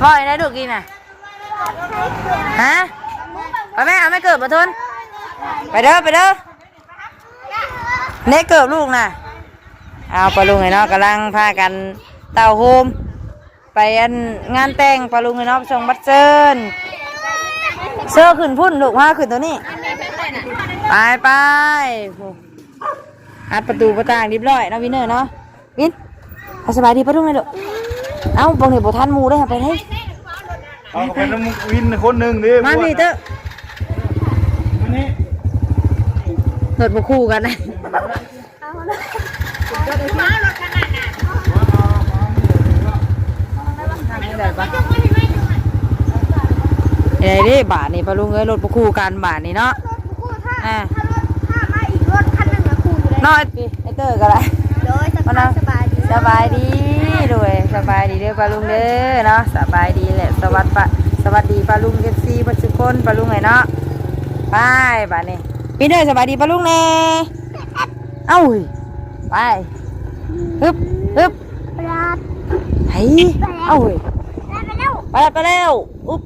บ่อยนะดูกินน่ะฮะไปแม่เอาไม่เกิดมาทุนไปเด้อไปเด้อเน็กเกิดลูกน่ะเอาปลาลุงไอ้เนาะกำลังพากันเต่าโฮมไปงานแต่งปลาลุงไอ้เนาะส่งบัตรเชิญเสื้อขึ้นพุ่นลูกมาขึ้นตัวนี้ไปไปอัดประตูประต่างเรียบร้อยนะวินเนอร์เนาะวินสบายดีปะลุงไอ้ลูกเอ้าบางทีบ่ทันมูได้ไปให้เอาไปน้ำวินคนหนึ่งดิมาพี่เต้รถมาคู่กันนะไอ้นี่บาทนี่ปะลุงเอ้ยรถมาคู่กันบาทนี่เนาะถ้ามาอีกรถคันหนึ่งมาคู่อยู่เลยน้อยไอ้เตอร์กันเลยสบายดีสบายดีด้วยสบายดีเด้อปะลุงเด้อเนาะสบายดีแหละสวัสดีปะลุงFCบัดสุคนปะลุงไงเนาะไปบาทนี่พี่เด้อสบายดีปะลุงแน่เอ้าไปฮึบเฮ้ยเอ้าไปแล้วอุ๊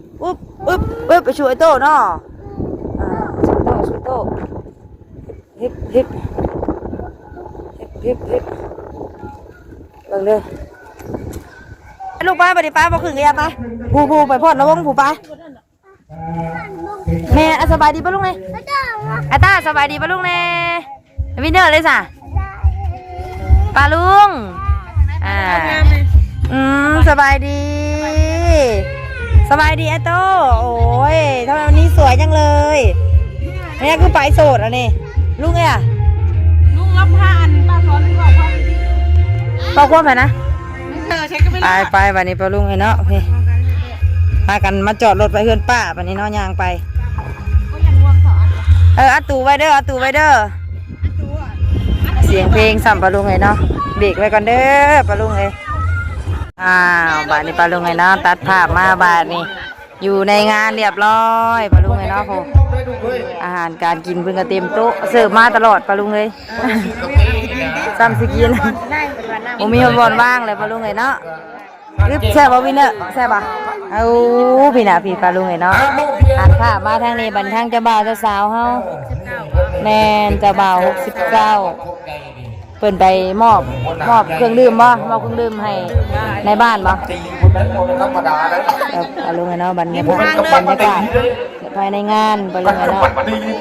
บไปช่วยโต้เนาะช่วยโต้ฮิปลงเลยลูกป้าไปดิป้าบอกขึ้นกันไปผู้ไปพ่นระวังผู้ไปแม่สบายดีปะลุงเลยไอ้ตาสบายดีปะลุงเลยวินเนอร์เลยสิปาลุงสบายดีไอ้โต้โอ้ยทำไมวันนี้สวยจังเลยนี่คือไปโสดอ่ะนี่ลุงไงอ่ะลุงรับผ้าอันป้าซ้อนหรือเปล่าป้าควบไปนะไปวันนี้ปาลุงไอ้เนาะมากันมาจอดรถไปเฮือนป้าวันนี้เนาะยางไปอัดตูไว้เด้อเสียงเพลงสัมปะลุงไงเนาะเบรกไว้ก่อนเด้อปะลุงไงบาทนี้ปะลุงไงเนาะตัดภาพมาบาทนี้อยู่ในงานเรียบร้อยปะลุงไงเนาะผมอาหารการกินเพิ่งก็เต็มโต๊ะเสิร์ฟมาตลอดปะลุงเลยซ้ำสกินผมมีคนบอลว่างเลยปะลุงไงเนาะแซ่บป่ะวินเนอร์แซ่บป่ะเอาพี่น่ะพี่ปะลุงไงเนาะอ่านภาพมาทางนี้บันทางเจ้าบ่าวเจ้าสาวเฮาแมนเจ้าบ่าว69เปิ่นไปมอบเครื่องดื่มบ่มอบเครื่องดื่มให้ในบ้านบ่ปะลุงไงเนาะบรรยากาศภายในงานปะลุงไงเนาะ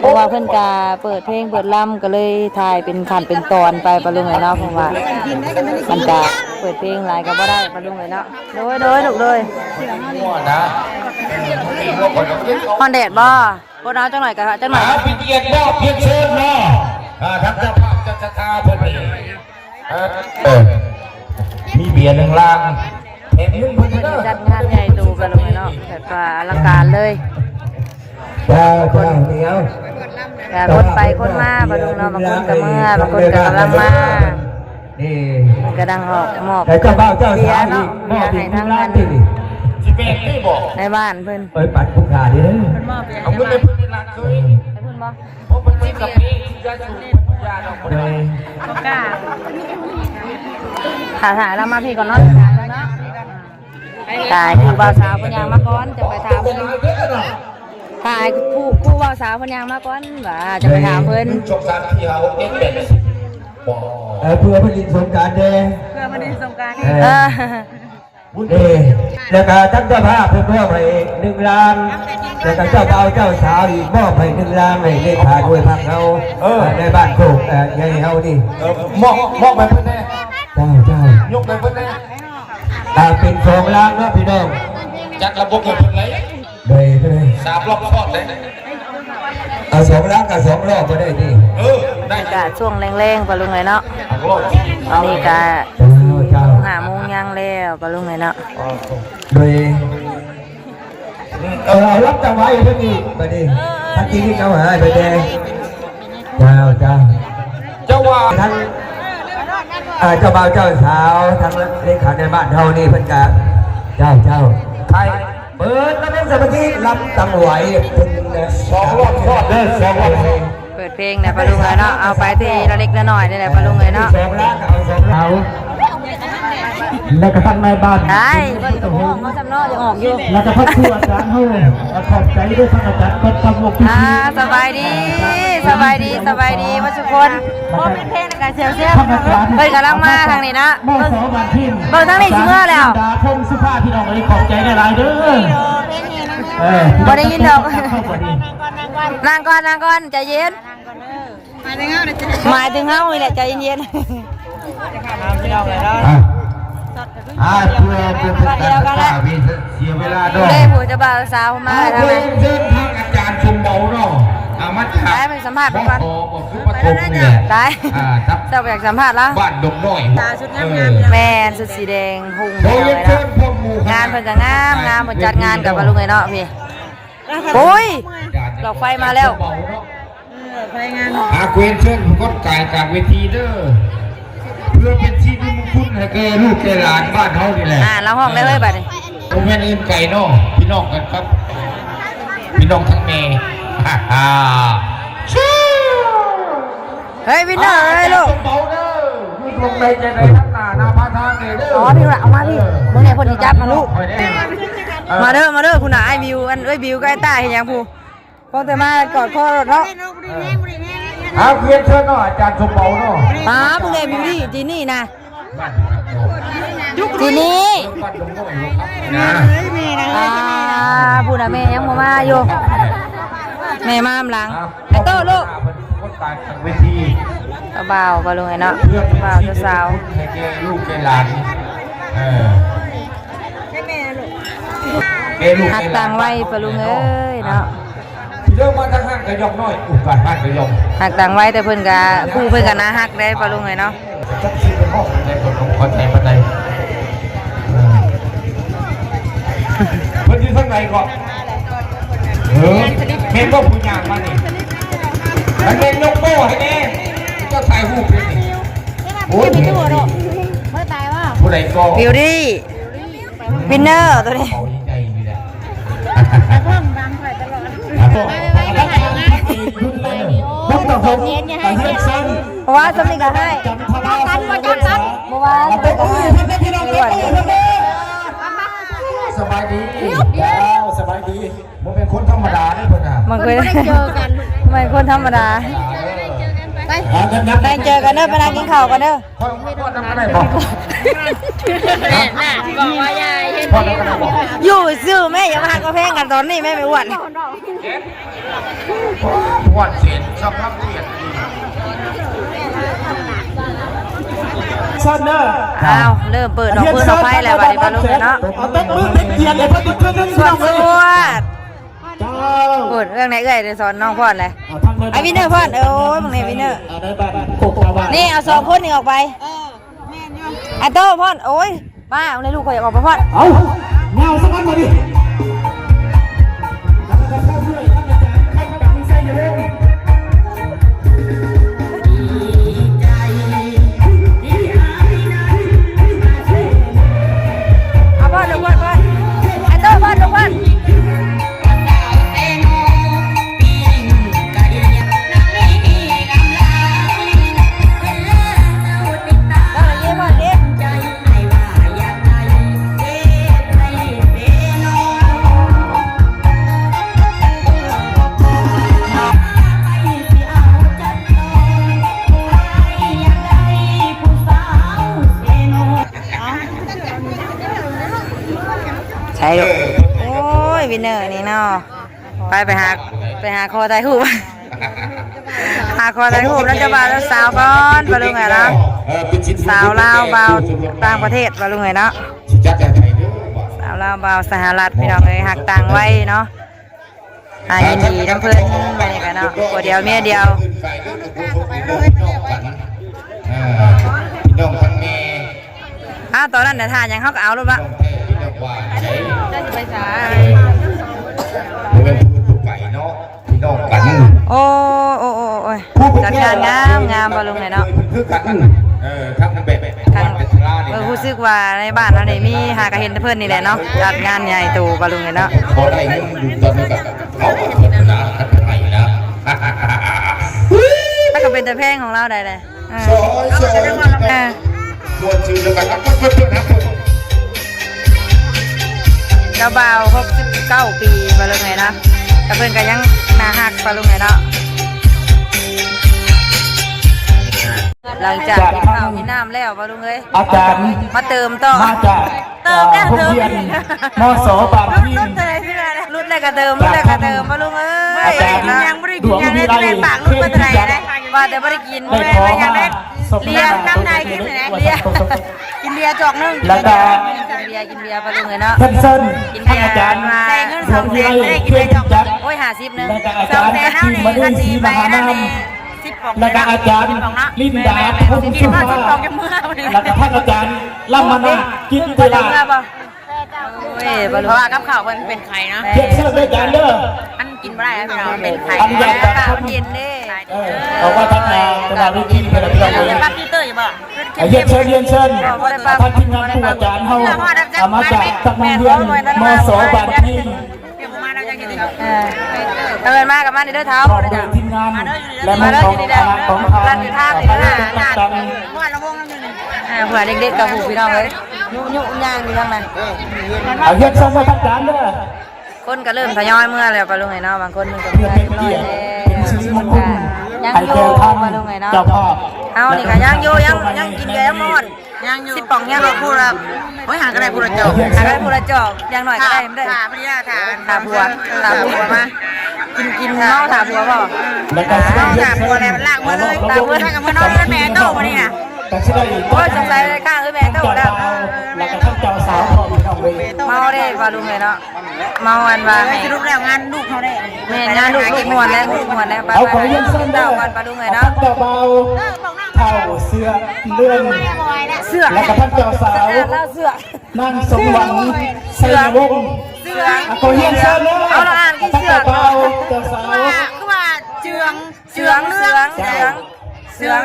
เพราะว่าเพิ่นกาเปิดเพลงเปิดลำก็เลยถ่ายเป็นขั้นเป็นตอนไปปะลุงไงเนาะเพราะว่ามันกาเปิดเพลงหลายก็บ่ได้ปะลุงไงเนาะโดยถูกเลยฮอนแดดบ่บ่เอาจังหน่อยก็จังหน่อยพี่เกียรติบ่เพียงเชิญเนาะทั้งเจ้าภาพเจ้าชะตาเพิ่นมีเบียร์1 ลังเห็น1เพิ่นเด้อจัดงานใหญ่โตปะลุงไงเนาะแบบว่าอลังการเลยคนเดียวแต่คนไปคนมาปะลุงเนาะบางคนก็เมื่อบางคนก็กำลังมามันก็ดังออกหมอบเจ้าบ่าวเจ้าสาวเนาะเบียร์ให้ทั้งนั้นในบ้านเพิ่นปัดผู้ขาดิเอาเงินไปเพิ่นหลักเคยให้เพิ่นบ่เพราะมันเป็นกับเพลงที่จะสูบยาดอกบ่กล้าถ่ายแล้วมาพี่ก่อนเนาะถ่ายคู่บ่าวสาวเพิ่นย่างมาก่อนจะไปถามเพิ่นถ่ายคู่บ่าวสาวเพิ่นย่างมาก่อนว่าจะไปถามเพิ่นจบสารที่เฮาเอ็ดเป็นเพื่อผลิตสงการเด้แล้วก็ทั้งเจ้าภาพเพื่อมอบให้1 ล้านแล้วก็เจ้าบ่าวเจ้าสาวอีกมอบให้1 ล้านให้เลขาด้วยพรรคเฮาในบ้านโคกใหญ่เฮานี่มอบไปเพิ่นแน่เจ้ายกไปเพิ่นแน่เป็น2 ล้านเนาะพี่น้องจัดระบบให้เพิ่นเลย3 รอบทอดเลย2 ล้านกับ2 รอบก็ได้ดิได้กะช่วงแรงๆปะลุงไงเนาะตอนนี้กะ5 โมงยังแล้วปะลุงไงเนาะโดยรับจังหวะอย่างนี้ไปดิทันทีที่เขาหายไปแดงเจ้าว่าทั้งเจ้าบ่าวเจ้าสาวทั้งเลขาในบ้านเฮานี่เพิ่นกะเจ้าใครเปิดระบบสมาธิรับจังหวะ2 รอบทอดเด้อ2 รอบเปิดเพลงเนี่ยปะลุงไงเนาะเอาไปที่ละเล็กละน้อยนี่แหละปะลุงไงเนาะ และกระทั่งในบ้าน ได้เพิ่นก็บ่มาจำเนาะยังออกอยู่ แล้วก็พักครัวอาจารย์เฮาขอบใจด้วยท่านอาจารย์เป็นทำวงที่ สบายดีสบายดีสบายดีมาทุกคนพอเป็นเพลงในการเสียงเสียงเพิ่นกำลังมาทางนี้นะ แม่สาวบานทิม เบิ่งทางนี้สิเมื่อแล้ว ดาพงสุภาพี่น้องเลยขอบใจได้หลายเด้อ บ่ได้ยินดอกนางก่อนใจเย็นหมายถึงเฮานี่แหละใจเย็น เพื่อเป็นการเสียเวลาด้วย ได้ผู้จะบ่าวสาวมาทางนั้น เชิญทางอาจารย์ชุมเบาเนาะมาถาม ได้ไปสัมภาษณ์ไปก่อน คือปฐมเนี่ย ได้ ครับ เจ้าอยากสัมภาษณ์แล้ว บ้านดงน้อย แม่นสุดสีแดงหุ่ง โด แม ยว เลย เชิ นะ ญพ่อหมู่ งานเพิ่นก็งามเพิ่นจัดงานกับว่าลุงไงเนาะพี่โอ้ยดอกไฟมาแล้ว เกวนเชิญผู้กดกายจากเวทีเด้อเพื่อเป็นชีวิตมงคลให้แก่ลูกแก่หลานบ้านเฮานี่แหละ เราห้องได้เลยบัดนี้ ผมแม่นอื่นไก่เนาะพี่น้องกันครับ พี่น้องทั้งแม่เฮ้ยวินเนอร์เฮ้ยลูก เบาเด้อลูกลงในใจในทั้งหน้าหน้าพาทางเลยเด้อ อ๋อพี่ละเอามาพี่เมื่อไงคนที่จับมาลูกมาเด้อคุณหนาไอ้บิวอันเอ้ยบิวก็ไอ้ต้าเห็นยังผู้พอแต่มากอดคอรถเนาะ เพียนเชิญเนาะอาจารย์ชมเบาเนาะ ป้าเพิ่งไงบิวนี่จีนี่นะจีนี่ บ้านดงน้อยครับนะ ผู้น่ะแม่ยังมาอยู่แม่มาหลังไอ้โตลูก คนตายจากเวที บ่าวบ่ลุงไงเนาะ เพื่อเป็น บ่าว ชีวิต สาว ให้แก่ลูกแก่หลานแก่ลูก หัก แก่หลา ต่าน งไว้ปะลุงเอ้ยเนาะ เริ่มมาทางห้างกระยองน้อยอุกาห้างกระยอง หักต่างไว้แต่เพิ่นก็คู่เพิ่นก็น่าฮักได้ปะลุงเอ้ยเนาะ จักชีเป็นห้องในคนของคนไทยปันใดเพิ่นอยู่ข้างในก่อนเมนก็ผู้ยางมานี่แล้วเมนยกโป้ให้แน่ก็ถ่ายรูปเลยนี่โอ้ยผู้ใดก็ บิวตี้วินเนอร์ตัวนี้ เขาใหญ่อยู่แหละ บุญต่อผมแต่เฮียนซ้ำ เพราะว่าสมิงก็ให้ จำทว่ากันว่าจังกัน เมื่อวานสมิงก็ให้ด่วน สบายดีสบายดีผมเป็นคนธรรมดาเนี่ยเพิ่นน่ะ มันเคยเจอกันมันคนธรรมดาได้เจอกันเด้อไปนั่งกินข้าวกันเด้อ พ่อทำอะไรบอก บอกว่ายายเห็น พ่อทำอะไรบอก อยู่ซื่อแม่อย่ามาหักกระเพงกันตอนนี้แม่ไม่อ้วน วันเสียนชอบรับเกียรติ ซันเนอร์ อ้าวเริ่มเปิดดอกปืนดอกไฟแล้วบัดนี้ปะลุงเนาะ เอาเต็มมือเต็มเกียร์เลยเพื่อนเพื่อน สวดสวด เจ้า พูดเรื่องไหนเอ่ยเดี๋ยวสอนน้องพ่อนเลยไอ้วินเนอร์พ่อนโอ้ยมึงเนี่ยวินเนอร์ ได้บ้านโคกวา นี่เอา2คนนี่ออกไปไอ้โต้พ่อนโอ้ยป้าเอาเลยลูกข่อยออกไปพ่อน เอาเงาสักวันมาดิ เอาพ่อนลูกพ่อนไอ้โต้พ่อนลูกพ่อนใช่ลูกโอ้ยวินเนอร์นี่เนาะไปหาคอไทยหูหาคอไทยหูแล้วจะบ่าวแล้วสาวก่อนปะลุงไงเนาะสาวลาวบ่าวต่างประเทศปะลุงไงเนาะ จัดใจไทยเด้อ สาวลาวบ่าวสหรัฐพี่น้องเลยหักต่างไว้เนาะยินดีน้ำเพื่อนไปนี่กันเนาะตัวเดียวเมียเดียว พี่น้องทั้งแม่ อ้าวตอนนั้นเดี๋ยวทานยังเขาก็เอาลูกละ พี่น้องว่าใช้ ไปสา เป็นผู้ไก่เนาะพี่น้องกัน โอ้จัดการงามปะลุงไงเนาะ คือกันทั้งแบบ กันรู้สึกว่าในบ้านเราเนี่ยมีหากระเห็นเพื่อนนี่แหละเนาะจัดงานใหญ่โตปะลุงไงเนาะ พอได้เงินอยู่ตอนนี้ก็เขาพัฒนากันไปนะ ถ้าก็เป็นแต่เพลงของเราได้เลย ซอย ส่วนชื่อเดียวกันกับเพื่อนๆนะผม เจ้าบ่าว69 ปีปะลุงไงเนาะแต่เพิ่นก็ยังน่าฮักปะลุงไงเนาะหลังจากกินข้าวกินน้ำแล้วปะลุงเอ้ย อาจารย์ มาเติมต่อ มาจาก เติมแล้ว โรง เติม เรียนมสบางพี รุ่นอะไรที่ไหนรุ่นแรกก็เติมรุ่นแรกก็เติมปะลุงเอ้ย อาจารย์ ยังไม่ได้กินยังได้แต่ปากรุ่นมาไหนได้ว่าแต่ไม่ได้กิน ได้ขอมาสม เลียน้ำในขึ้นไหนเลียกินเบียร์จอกนึง แล้วก็ กินเบียร์ปะลุงเอ้ยเนาะ ท่านเซิน กิน ท่าน เบีย อาจารย์ มาใส่เงิน หลวง 200,000 วิไล ได้กิน เพื่ เบี อย น ร์จอก จักร โอ้ย50นึง แล้วก็อาจารย์ที่มาด้วยศรีมหานามแล้วก็อาจารย์ลินดาพงศ์สุภาแล้วก็ท่านอาจารย์ลัมมานากิตติลา เพราะว่ากับข่าวมันเป็นไข่นะ เทียบเชิญด้วยกันเด้อ อันกินไม่ได้เราเป็นไข่ อันอยากจะ ข้าวเย็นเด้ เอาว่าท่านจะมาวิธีเป็นอะไรเราเลย ปากีเตอร์อย่าบอก เรียนเชิญท่านทีมงานผู้อาจารย์เขาเอามาจากตำนานเรียนมสบางพี ทำเป็นมากกับมันเด้อเท้า พร้อมด้วยทีมงานและมือของคณะของทางต่าง เผื่อเด็กๆกับผู้พี่น้องเลยยุ่งยากอยู่ทั้งนั้น ๆเอาเรียนเชิญด้วยท่านอาจารย์เด้อ คนก็เริ่มทยอยเมื่อแล้วปะลุงไงเนาะบางคนมันก็ เพื่อ เมื่อ เป็น น้อ เกี ย ยรติ แล้ เป็นสิริมงคล ยัง ให้ โย แก่ท่าน ปะลุงไงเนาะ เจ้าภาพ เอานี่ก็ยังโยยังกินเบียร์ยังมอดยังอยู่10 ป่องยังเราพูดละโอ้ยหาก็ได้พูดละจอกหาก็ได้พูดละจอกยังหน่อยก็ได้ไม่ได้ถาไม่ได้ถาบัวมากินเมาถาบัวเปล่า แล้วก็ เมาถาบัวแล้วลากมาเลยลากมากับมันนอนแม่โตมานี่นะ แต่ใช่ได้ โอ้ยสงสัยเลยข้างแม่โตแล้ว แล้วก็ท่านเจ้าสาวพร้อมกับเวท เมาได้ปลาลุงเลยเนาะเมาอันว่าจะลุกแล้วงานลูกเขาได้แม่งานลูกมวนแล้วไป เอาขอเยี่ยมเส้น เจ้า เด้อ กันปลาลุงเลย ท่า เนาะ นเจ้าเบาเท่าเสื้อเลื่อน เสือ แล้วก็ท่านเจ้าสาว เล่าเสือ นั่งสมหวังเสนวงศ์ เสือ ขอเยี่ยมเส้นเด้อ เอาละอ่านกี่ ท่าน เสือ เจ้าเบาเจ้าสาว ก็ว่าเจืองเสือง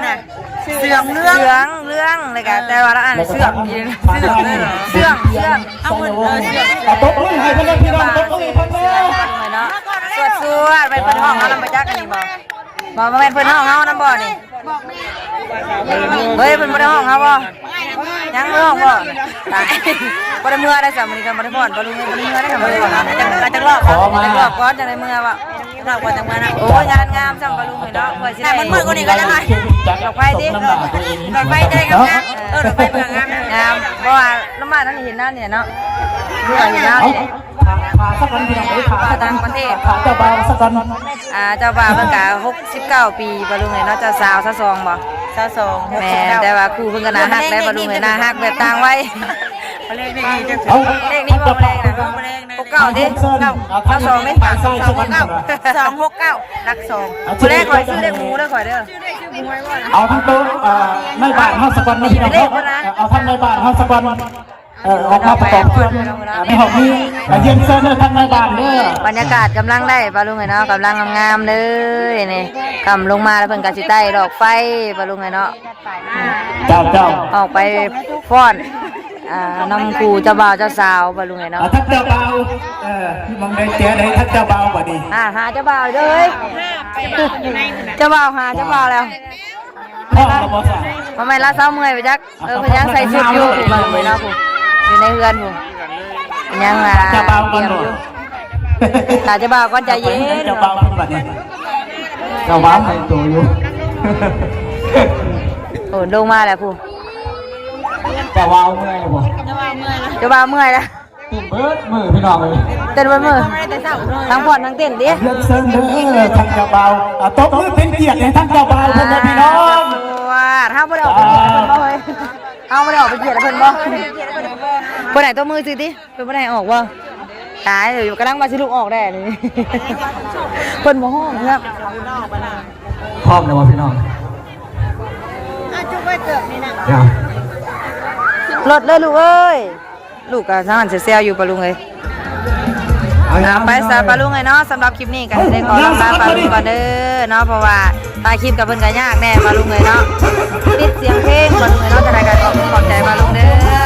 น่ะเสืองเรื่องเลยกันแต่ว่าเราอ่านเสืองเสืองเอาเงินเสือง ตบมือให้เพื่อนพี่น้องตบมือให้เพื่อน เลยเนาะสวดไปเพิ่นห้องเขาลำบากจักกันนี่บอกมาเป็นเพิ่นห้องเขาน้ำบ่อนี่เฮ้ยเพิ่นบ่ได้ห้องเขาบ่ยังบ่ห้องบ่ตายบ่ได้เมื่อได้สามมื้อนี้ก็บ่ได้พรบ่รู้เมื่อได้สามมื้อนี้จังรอบก่อนจังได้เมื่อว่ะรอบก่อนจังเมื่อนะโอ้ยงานงามจังบ่รู้เนาะเพิ่นสิได้มื้อก่อนนี่ก็ยังไงดอกไฟดิดอกไฟจะได้งามดอกไฟเบื่องามงามเพราะว่าน้ำมันนั้นเห็นนั่นเนี่ยเนาะเห็นนั่นนี่ ขาสักคนพี่น้องขา ต่างประเทศ ขาเจ้าเบาสักคน เจ้าบ่าวเพิ่นก็69 ปีบ่รู้ไงเนาะเจ้าสาว22บ่22แม่แต่ว่าครูเพิ่นก็น่าฮักได้บ่รู้ไงน่าฮักแบบต่างวัย เลขนี้บ่แรงนะ69ดิ92นี่269รัก2บ่แรกข่อยซื้อเลขหมูเด้อข่อยเด้อ เอาทั้งโต๊ะในบ้านห้องสกอนนะพี่น้องเอาทั้งในบ้านห้องสกอนออกมาประกอบเครื่องในห้องนี้เยี่ยมเส้นเลยทั้งในบ้านเด้อบ รรยากาศกำลังได้ปะลุงไงเนาะกำลังงามๆเลยนี่กำลงมาแล้วเพิ่นก็สิใต้ดอกไฟปะลุงไงเนาะ เจ้า ออกไปฟ้อนนำครูเจ้าบ่าวเจ้าสาวปะลุงไงเนาะ ท่านเจ้าเบามองได้เจ๊ได้ท่านเจ้าเบาบ่ดี หาเจ้าบ่าวเด้อเฮ้ยเจ้าบ่าวหาเจ้าบ่าวแล้ว พ่อเราบอกว่า ทำไมละเศร้าเมื่อยไปจักเพิ่นยังใส่ชุดอยู่ปะลุงไงเนาะผู้อยู่ในเฮือนผู้ยังเตรียมอยู่ตาเจ้าบ่าวก่อนใจเย็น เจ้าเบาเป็นแบบนี้เจ้าเบาให้ตัวอยู่ โอ้ลงมาแล้วผู้ เจ้าเบาเมื่อยบ่ เจ้าบ่าวเมื่อยแล้ว ตื่นเบิดมือพี่น้องเลย เต้นมือทั้งผ่อนทั้งเต้นดิ เยี่ยมเส้นเด้อท่านเจ้าเบาตบมือเป็นเกียรติให้ท่านเจ้าเบาเพื่อนพี่น้อง ว่าถ้าไม่ได้ออกไปเกียรติเพิ่นบ่เฮ้ยเอาไม่ได้ออกไปเกียรติเพิ่นบ่คนไหนตัวมือซื้อดิเพิ่นบ่ได้ออกบ่ตายเลยกำลังมาสิลูกออกได้นี่เพิ่นบ่ห้องครับ พร้อมแล้วบ่พี่น้องจุ๊บไปเกือบนี่นะ รถเลยลูกเอ้ยลูกก็สร้างเซลอยู่ปะลุงเอ้ยไปซะปะลุงเอ้ยเนาะสำหรับคลิปนี้ก็สิได้ขอลาปะลุงก่อนเด้อเนาะเพราะว่าถ่ายคลิปกับเพิ่นก็ยากแน่ปะลุงเอ้ยเนาะปิดเสียงเพลงปะลุงเอ้ยเนาะจะได้ก็ขอบใจปะลุงเด้อ